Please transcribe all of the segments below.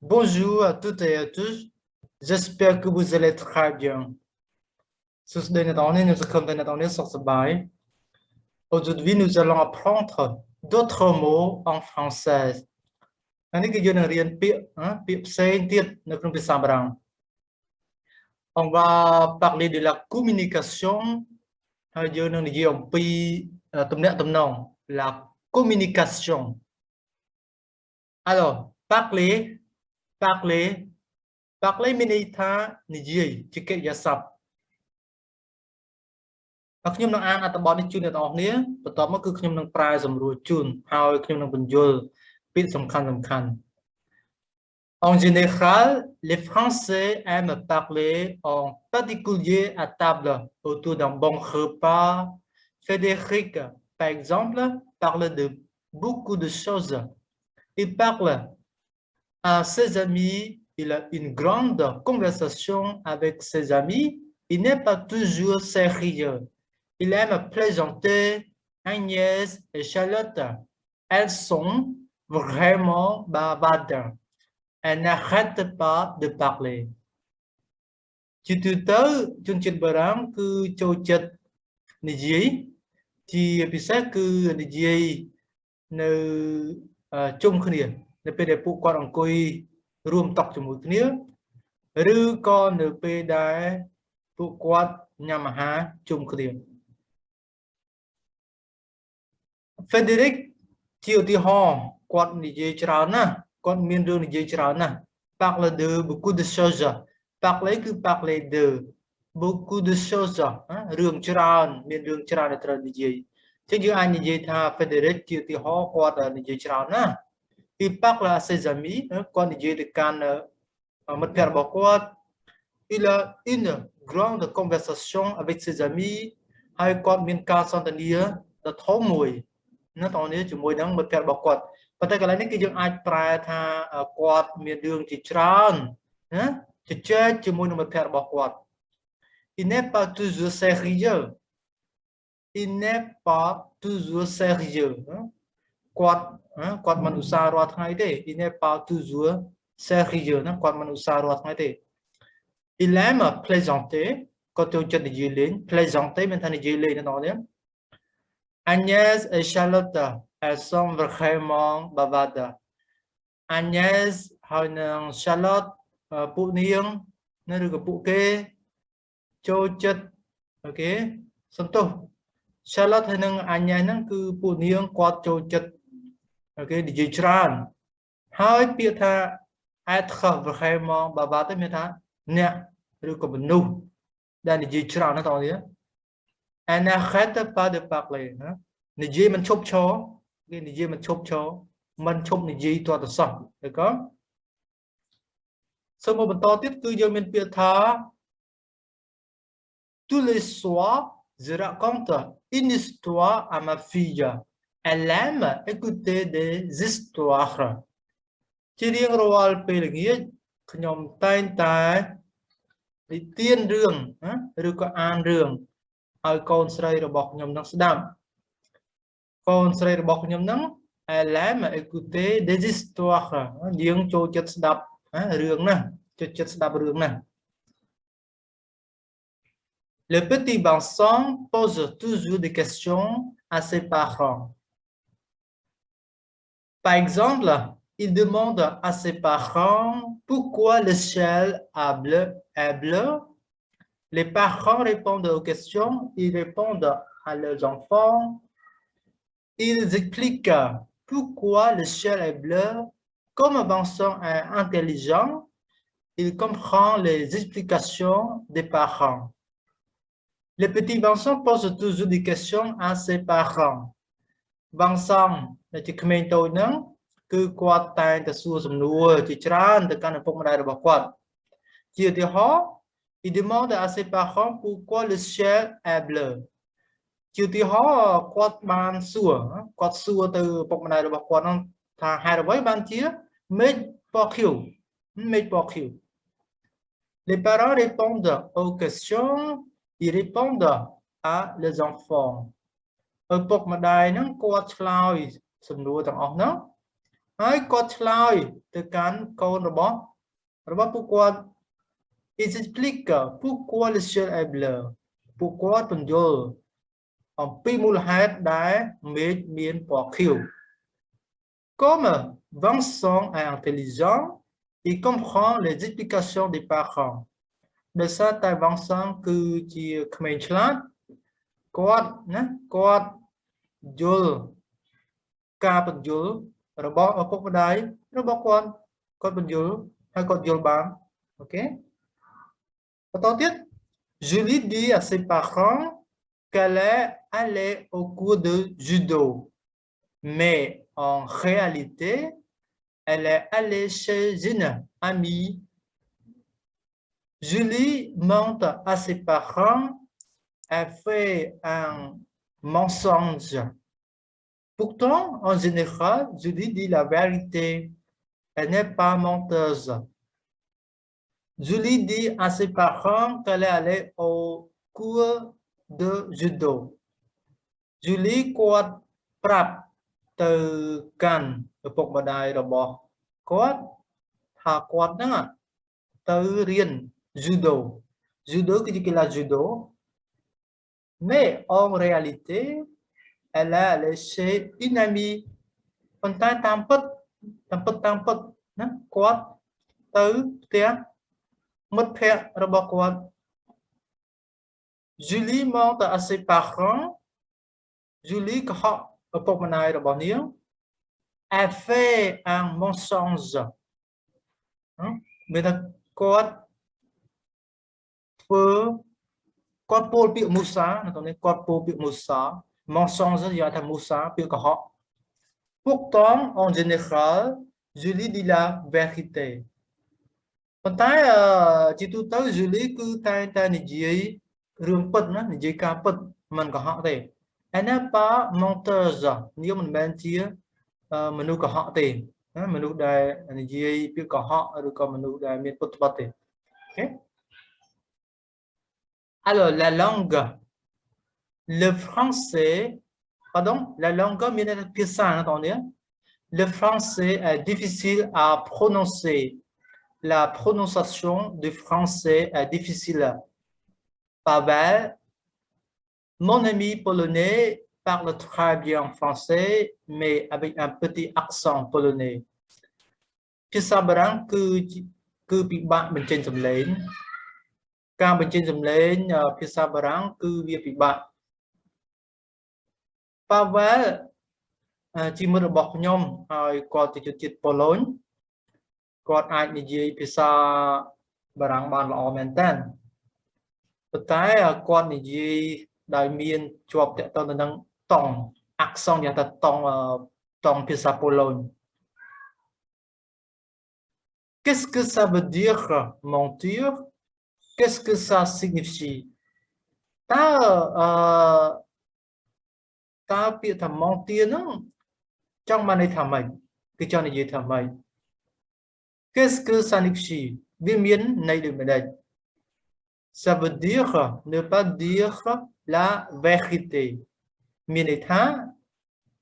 Bonjour à toutes et à tous. J'espère que vous allez très bien. Aujourd'hui, nous allons apprendre d'autres mots en français. On va parler de la communication. La communication. Alors, parler មានន័យថានិយាយជាកិរិយាសព្ទខ្ញុំនឹងអានអត្ថបទនេះជូនអ្នកនរគ្នាបន្ទាប់មកគឺខ្ញុំនឹងប្រែសម្រួលជូនហើយខ្ញុំនឹងបញ្យល់ពាក្យសំខាន់ៗ En général, les Français aiment parler en particulier à table autour d'un bon repas. Frédéric, par exemple, parle de beaucoup de choses. Il parle à ses amis. Il a une grande conversation avec ses amis. Il n'est pas toujours sérieux. Il aime plaisanter. Agnès et Charlotte, elles sont vraiment bavardes. Elles n'arrêtent pas de parler. ជាទូទៅជនជាតិបារាំងគឺចូលចិត្តនិយាយជាពិសេសគឺនិយាយនៅជុំគ្នានៅពេលដែលពួកគាត់អង្គុយរួមតុជាមួយគ្នាឬក៏នៅពេលដែលពួកគាត់ញ៉ាំអាហារជុំគ្នា Frédéric ជាឧទាហរណ៍គាត់និយាយច្រើនណាស់គាត់មានរឿងនិយាយច្រើនណាស់ parle de beaucoup de choses parler គឺ parler de beaucoup de choses រឿងច្រើនមានរឿងច្រើនដែលត្រូវនិយាយចឹងយើងអាចនិយាយថា Frédéric ជាឧទាហរណ៍គាត់និយាយច្រើនណាស់ Il parle à ses amis គាត់និយាយទៅកាន់មិត្តភក្តិរបស់គាត់ Il a une grande conversation avec ses amis ហើយគាត់មានការសន្ទនាដ៏ធំមួយនៅតនេះជាមួយនឹងមិត្តភក្តិរបស់គាត់ប៉ុន្តែកន្លែងនេះគឺយើងអាចប្រែថាគាត់មានរឿងជាច្រើនណាជជែកជាមួយនឹងមិត្តភក្តិរបស់គាត់ Il n'est pas toujours sérieux Il n'est pas toujours sérieux គាត់មិនឧស្សាហ៍រាល់ថ្ងៃទេ Il n'est pas toujours sérieux ណាគាត់មិនឧស្សាហ៍រាល់ថ្ងៃទេ Il aime plaisanter គាត់ចូលចិត្តនិយាយលេង plaisanter មានថានិយាយលេងណាបង Agnès et Charlotte, elles sont vraiment bavardes. Agnès ហើយនឹង Charlotte ពួកនាងនៅឬក៏ពួកគេចូលចិត្តអូខេសំទោស Charlotte ហើយនឹង Agnès ហ្នឹងគឺពួកនាងគាត់ចូលចិត្តអូខេនិយាយច្រើនហើយពាក្យថា être vraiment bavard មានថាអ្នកឬក៏មនុស្សដែលនិយាយច្រើនណាបងប្អូន Elle n'arrête pas de parler និយាយមិនឈប់ឈរគេនិយាយមិនឈប់ឈរមិនឈប់និយាយទាល់តែសោះឃើញក៏សូមបន្តទៀតគឺយើងមានពាក្យថា Tous les soirs je raconte une histoire à ma fille Elle aime écouter des histoires ជារៀងរាល់ពេលល្ងាចខ្ញុំតែងតែនិទានរឿងឬក៏អានរឿងឲ្យកូនស្រីរបស់ខ្ញុំនឹងស្ដាប់កូនស្រីរបស់ខ្ញុំនឹង Elle aime écouter des histoires យើងចូលចិត្តស្ដាប់រឿងណាចូលចិត្តស្ដាប់រឿងណា Le petit Vincent pose toujours des questions à ses parents Par exemple, il demande à ses parents pourquoi le ciel est bleu. Les parents répondent aux questions, ils répondent à leurs enfants. Ils expliquent pourquoi le ciel est bleu. Comme Vincent est intelligent, il comprend les explications des parents. Le petit Vincent pose toujours des questions à ses parents. Vincent ជាក្មេងតូចហ្នឹងគឺគាត់តែងតែសួរសំណួរជាច្រើនទៅកាន់ឪពុកម្ដាយរបស់គាត់ជាឧទាហរណ៍ Il demande à ses parents pourquoi le ciel est bleu ជាឧទាហរណ៍គាត់បានសួរទៅឪពុកម្ដាយរបស់គាត់ហ្នឹងថាហេតុអ្វីបានជាមេឃពណ៌ខៀវ Les parents répondent aux questions ils répondent à les enfants ឪពុកម្ដាយហ្នឹងគាត់ឆ្លើយសំណួរទាំងអស់ហ្នឹង ហើយគាត់ឆ្លើយទៅកាន់កូនរបស់ពួកគាត់ Ils expliquent pourquoi le ciel est bleu ពួកគាត់ពន្យល់អំពីមូលហេតុដែលមេឃមានពណ៌ខៀវ Comme Vincent est intelligent il comprend les explications des parents ដោយសារតែ Vincent គឺជាក្មេងឆ្លាតគាត់យល់ការបញ្យល់របស់ឪពុកម្ដាយរបស់គាត់បញ្យល់ហើយគាត់យល់បានអូខេបន្តទៀត Julie dit à ses parents qu'elle est allée au cours de judo mais en réalité elle est allée chez une amie Julie montre à ses parents elle fait un mensonge Pourtant, en général, Julie dit la vérité. Elle n'est pas menteuse. Julie dit à ses parents qu'elle est allée au cours de judo. Julie គាត់ប្រាប់ទៅកាន់ឪពុកម្ដាយរបស់គាត់ថាគាត់ហ្នឹងទៅរៀន judo. Judo គឺជាកីឡា judo. Mais en réalité, elle est allée chez une amie ប៉ុន្តែតាមពិតណាគាត់ទៅផ្ទះមិត្តភ័ក្តិរបស់គាត់ Julie montre à ses parents Julie កុហកឪពុកម្ដាយរបស់នាង elle fait un mensonge មានថាគាត់ពោលពាក្យមូសានៅក្នុងនេះគាត់ពោលពាក្យមូសា mensonge និយាយថាមូសាពាក្យកុហក Pourtant en général Julie dit la vérité ប៉ុន្តែជាទូទៅ Julie គឺតែនិយាយរឿងពិតណានិយាយការពិតមិនកុហកទេ Elle n'est pas menteuse នាងមិនមែនជាមនុស្សកុហកទេណាមនុស្សដែលនិយាយពាក្យកុហកឬក៏មនុស្សដែលមានពុតត្បិតទេអូខេ Alors la langue le français pardon la langue មានភាសាណាតោះនេះ Le français est difficile à prononcer. La prononciation du français est difficile. Pavel, mon ami polonais, parle très bien français, mais avec un petit accent polonais. ភាសាបារាំងគឺពិបាកបញ្ចេញសំឡេងការបញ្ចេញសំឡេងភាសាបារាំងគឺវាពិបាក Pavelជាមិត្តរបស់ខ្ញុំហើយគាត់ជាជនជាតិប៉ូឡូញគាត់អាចនិយាយភាសាបារាំងបានល្អមែនតើប៉ុន្តែគាត់និយាយដោយមានជាប់តាក់ទងទៅនឹងតង់ accent យ៉ាងថាតង់ភាសាប៉ូឡូញ Qu'est-ce que ça veut dire mentir Qu'est-ce que ça signifie តើពាក្យថា mentir ហ្នឹងចង់បានន័យថាម៉េចគឺចង់និយាយថាម៉េច Qu'est-ce que ça signifie វាមានន័យដូចម្ដេច Ça veut dire ne pas dire la vérité មានន័យថា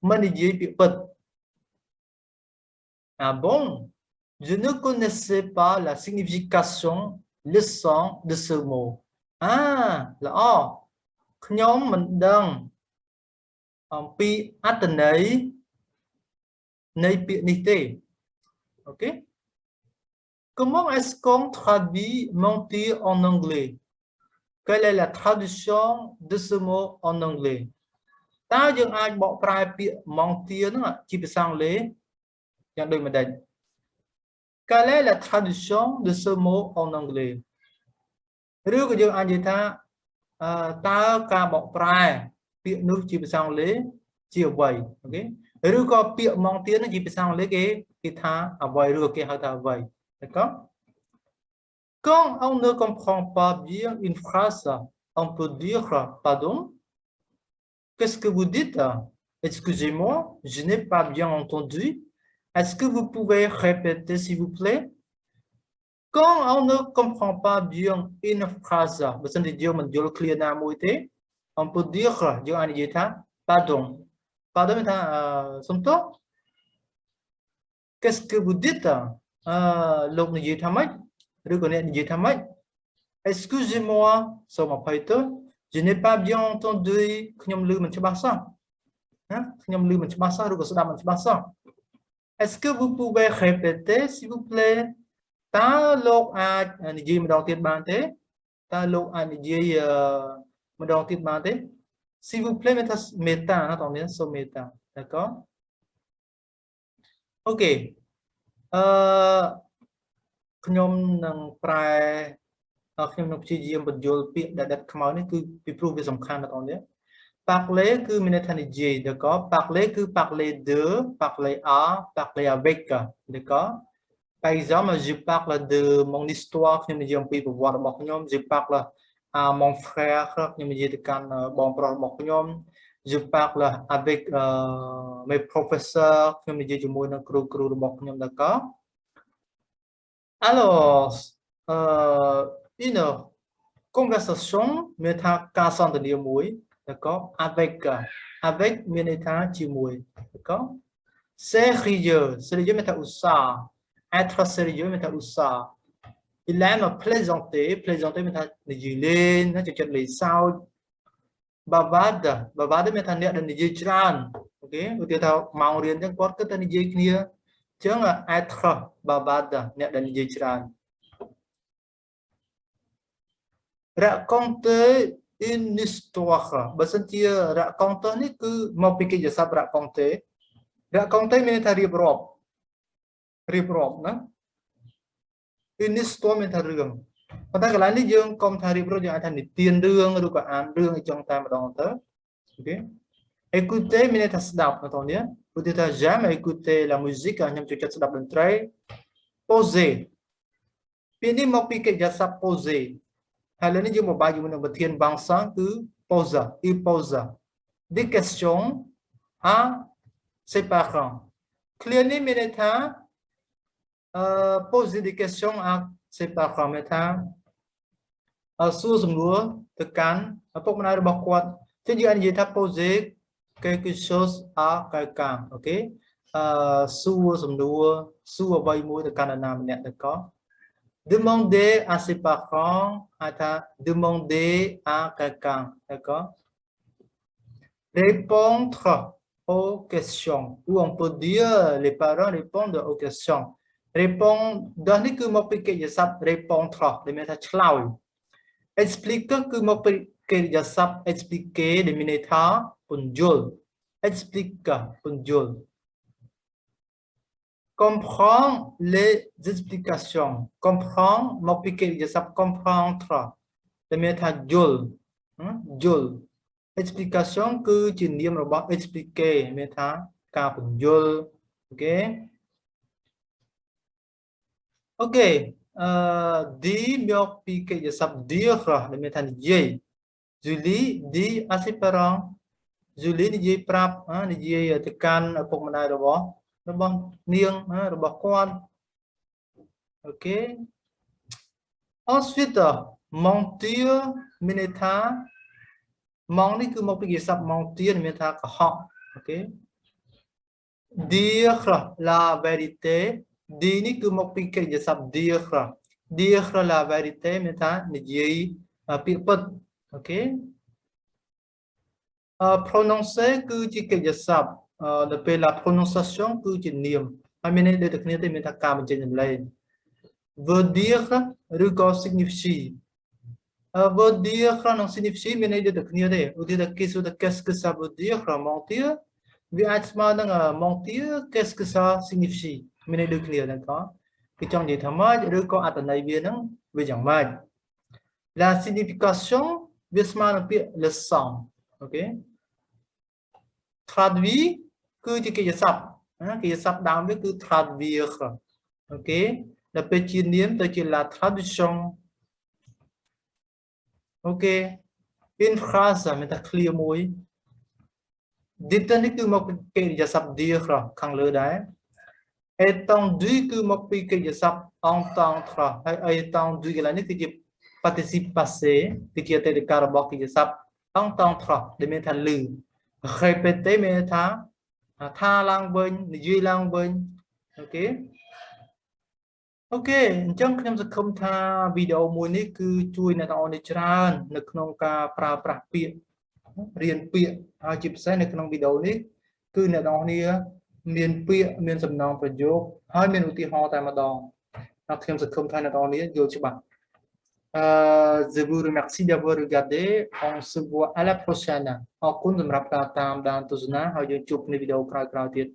មិននិយាយពាក្យពិត Ah bon Je ne connaissais pas la signification le sens de ce mot ល្អខ្ញុំមិនដឹងអំពីអត្ថន័យនៃពាក្យនេះទេអូខេ Comment est-ce qu'on traduit mentir en anglais Quelle est la traduction de ce mot en anglais តើយើងអាចបកប្រែពាក្យ mentir ហ្នឹងជាភាសាអង់គ្លេសយ៉ាងដូចម្ដេច Quelle est la traduction de ce mot en anglais ឬក៏យើងអាចនិយាយថាតើការបកប្រែពាក្យនោះជាភាសាអង់គ្លេសជាអ្វីអូខេឬក៏ពាក្យ mentir នេះជាភាសាអង់គ្លេសគេថាអ្វីឬក៏គេហៅថាអ្វី D'accord Quand on ne comprend pas bien une phrase on peut dire pardon Qu'est-ce que vous dites Excusez-moi je n'ai pas bien entendu Est-ce que vous pouvez répéter s'il vous plaît Quand on ne comprend pas bien une phrase បើសិនជាយើងមិនយល់ clear ណាមួយទេ on peut dire យើងអាចនិយាយថា pardon មានថាសុំទោស qu'est-ce que vous dites lúc này gì tham ấy rồi còn này gì tham ấy excusez-moi sau một hơi tới je n'ai pas bien entendu ខ្ញុំឮមិនច្បាស់សោះណាខ្ញុំឮមិនច្បាស់សោះឬក៏ស្ដាប់មិនច្បាស់សោះ est-ce que vous pouvez répéter s'il vous plaît តើលោកអាចនិយាយម្ដងទៀតបានទេតើលោកអាចនិយាយម្ដងទៀតបានទេ s'il vous plaît មានថាមេត្តាណាបងប្អូនសូមមេត្តា d'accord ok ខ្ញុំនឹងប្រែខ្ញុំនឹងព្យាយាមបញ្យល់ពាក្យដែលដិតខ្មៅនេះគឺពីព្រោះវាសំខាន់ណាស់បងប្អូន parler គឺមានន័យថានិយាយ d'accord parler គឺ parler de parler à parler avec d'accord par exemple je parle de mon histoire ខ្ញុំនិយាយអំពីប្រវត្តិរបស់ខ្ញុំ je parle à mon frère ខ្ញុំនិយាយទៅកាន់បងប្រុសរបស់ខ្ញុំ je parle avec mes professeurs ខ្ញុំនិយាយជាមួយនឹងគ្រូរបស់ខ្ញុំ d'accord alors une conversation មានថាការសន្ទនាមួយ d'accord avec មានន័យថាជាមួយ d'accord sérieux មានថាឧស្សាហ៍ être sérieux មានថាឧស្សាហ៍ il aime plaisanter មានថានិយាយលេងណាចិត្តលេងសើច bavarde មានថាអ្នកដែលនិយាយច្រើនអូខេឧទាហរណ៍ថាម៉ោងរៀនអញ្ចឹងគាត់គិតតែនិយាយគ្នាអញ្ចឹង être bavarde អ្នកដែលនិយាយច្រើន raconter une histoire បើសិនជា raconter នេះគឺមកពីកិច្ចសព្ទ raconter មានន័យថារៀបរាប់ណា une histoire មានថារឿងប៉ុន្តែកន្លែងនេះយើងកុំថារៀបរាប់យើងអាចថានិទានរឿងឬក៏អានរឿងអីចឹងតែម្ដងទៅអូខេ écouter មានន័យថាស្ដាប់បងប្អូននេះឧទាហរណ៍ j'aime écouter la musique ខ្ញុំចូលចិត្តស្ដាប់តន្ត្រី poser ពាក្យនេះមកពីកិច្ចសព្ទ poser ហើយលើនេះយើងមកបាយជាមួយនឹងប្រធានវង្សគឺ pose il pose des questions à ses parents ឃ្លានេះមានន័យថា poser des questions à ses parents មានថាសួរសំណួរទៅកាន់ឪពុកម្ដាយរបស់គាត់ចឹងយើងអាចនិយាយថា poser quelque chose à quelqu'un អូខេសួរសំណួរសួរអ្វីមួយទៅកាន់នរណាម្នាក់ទៅក៏ demander à ses parents demander à quelqu'un d'accord répondre aux questions ou on peut dire les parents répondent aux questions répondre នេះគឺមកពីកិច្ចសព្ទ répondre ដែលមានថាឆ្លើយ expliquer គឺមកពីកិច្ចសព្ទ expliquer ដែលមានន័យថាពន្យល់ expliquer ពន្យល់ comprendre les explications comprendre មកពីកិច្ចសព្ទ comprendre ដែលមានថាយល់ explication គឺជានាមរបស់ expliquer មានថាការពន្យល់អូខេអូខេdit មកពីកិច្ចសព្ទ dire ដែលមានថានិយាយ Julie dit à ses parents Julie និយាយប្រាប់និយាយទៅកាន់ឪពុកម្ដាយរបស់នាងរបស់គាត់អូខេ ensuite mentir មានន័យថា mong នេះគឺមកពីកិច្ចសព្ទ mentir មានថាកុហកអូខេ dire la vérité dit នេះគឺមកពីកិច្ចសព្ទ dire la vérité មានថានិយាយពាក្យពិតអូខេ prononcer គឺជាកិច្ចសព្ទដល់ពេល la prononciation គឺជានាមហើយមានន័យដូចតែគ្នាទេមានថាការបញ្ចេញសំឡេង veut dire ឬក៏ signifie veut dire ក្នុង signifie មានន័យដូចតែគ្នាទេឧទាហរណ៍ qu'est-ce que ça veut dire mentir វាអាចស្មើនឹង mentir qu'est-ce que ça signifie មានន័យដូចគ្នាដែរក៏គឺចង់និយាយថាម៉េចឬក៏អត្ថន័យវានឹងវាយ៉ាងម៉េច la signification វាស្មើនឹងពាក្យ le sens អូខេ traduit គឺជាកិច្ចសព្ទកិច្ចសព្ទដើមវាគឺ traduire អូខេដល់ពេលជានាមទៅជា la traduction អូខេ une phrase មានថាឃ្លាមួយ dit នេះគឺមកពីកិច្ចសព្ទ dire ខាងលើដែរ étendu គឺមកពីកិច្ចសព្ទ entendre ហើយ étendu កន្លែងនេះគឺជា participe passé គឺជាអតីតកាលរបស់កិច្ចសព្ទ entendre ដែលមានថាឮ répéter មានថាថាឡើងវិញនិយាយឡើងវិញ ok ok អញ្ចឹងខ្ញុំសង្ឃឹមថាវីដេអូមួយនេះគឺជួយអ្នកទាំងអស់នេះច្រើននៅក្នុងការប្រើប្រាស់ពាក្យរៀនពាក្យហើយជាពិសេសនៅក្នុងវីដេអូនេះគឺអ្នកទាំងអស់នេះមានពាក្យមានសំណងប្រយោគហើយមានឧទាហរណ៍តែម្ដងហើយខ្ញុំសង្ឃឹមថាអ្នកទាំងអស់នេះយល់ច្បាស់Je vous remercie d'avoir regardé. On se voit à la prochaine. អរគុណសម្រាប់ការតាមដានទស្សនាហើយយើងជួបគ្នាវីដេអូក្រោយៗទៀត